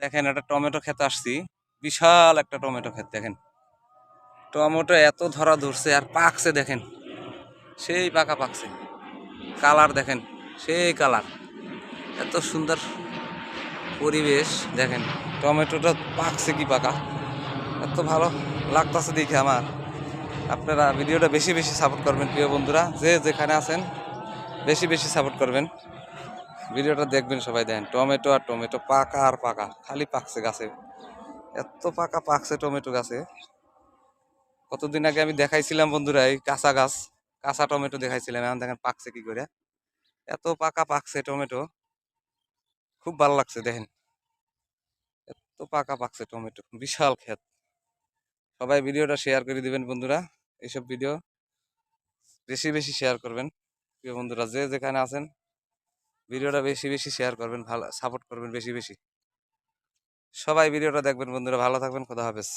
দেখেন একটা টমেটো খেতে আসছি, বিশাল একটা টমেটো ক্ষেত। দেখেন টমেটো এত ধরা ধরছে আর পাকছে, দেখেন সেই পাকা পাকছে। কালার দেখেন, সেই কালার, এত সুন্দর পরিবেশ। দেখেন টমেটোটা পাকছে কি পাকা, এত ভালো লাগতেছে দেখে আমার। আপনারা ভিডিওটা বেশি বেশি সাপোর্ট করবেন প্রিয় বন্ধুরা, যে যেখানে আছেন বেশি বেশি সাপোর্ট করবেন, ভিডিওটা দেখবেন সবাই। দেখেন টমেটো আর টমেটো, পাকা আর পাকা, খালি পাকছে গাছে, এত পাকা পাকছে টমেটো গাছে। কতদিন আগে আমি দেখাইছিলাম বন্ধুরা এই কাঁচা গাছ, কাঁচা টমেটো দেখাইছিলাম, এখন দেখেন পাকছে কি করে, এত পাকা পাকছে টমেটো, খুব ভালো লাগছে। দেখেন এত পাকা পাকছে টমেটো, বিশাল ক্ষেত। সবাই ভিডিওটা শেয়ার করে দিবেন বন্ধুরা, এইসব ভিডিও বেশি বেশি শেয়ার করবেন প্রিয় বন্ধুরা, যে যেখানে আছেন ভিডিওটা বেশি বেশি শেয়ার করবেন, ভালো সাপোর্ট করবেন বেশি বেশি। সবাই ভিডিওটা দেখবেন বন্ধুরা, ভালো থাকবেন, খোদা হাফেজ।